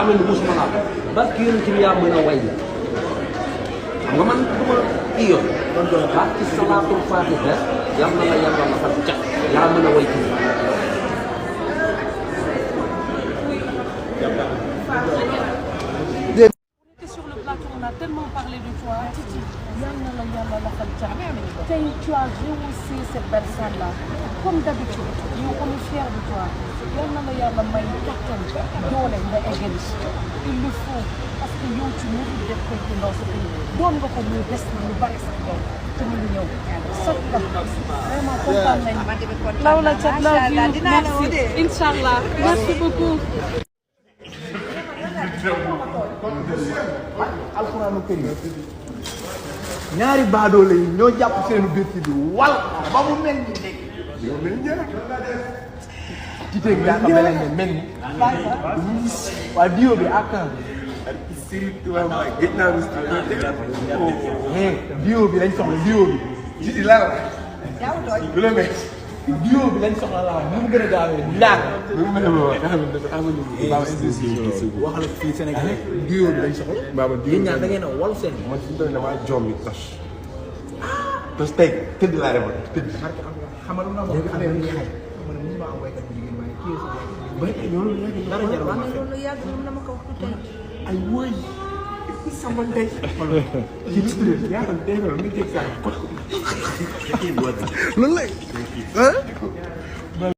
mel ni musuma laa parce que yéen ci yaa mën a way la xam nga man duma kii yoon baax ci salaatul faatiha yam na la yàlla la fa cat yaa mën a way ci Sur le plateau, on a tellement parlé de toi. Titi, tu as rehaussé cette belle salle-là. Comme d'habitude, nous sommes fiers de toi. Il le faut, parce que tu mérites d'être quelqu'un dans ce pays. Donne-moi comme le best, le bas, vraiment content. Laula, merci. Inch'Allah. Merci beaucoup. alxuraanu karim ñaari baadoo yi ñoo jàpp seenu Bercy bi wal ba mu mel ni dégg yow mel ni Titi ak Ngaaka mel ni waa dio bi ak dio bi lañ soxla dio bi Titi la du la mel dio bi lañ soxla laa mu gën a gaawee ndax wax la fii Sénégal dio bi lañ soxla yéen ñaar da ngeen a wal seen man fi mu toll damaa joom bi tos tey tëdd laa demoon tëdd xamal na moom affaire bi xay man mënu ma am waykat bu jigéen waaye kii sa ba loolu dara jarul ma loolu yàgg na ma ko wax tey ay woy sama ndey ci stress yaa xam tey loolu nga jég saa loolu lay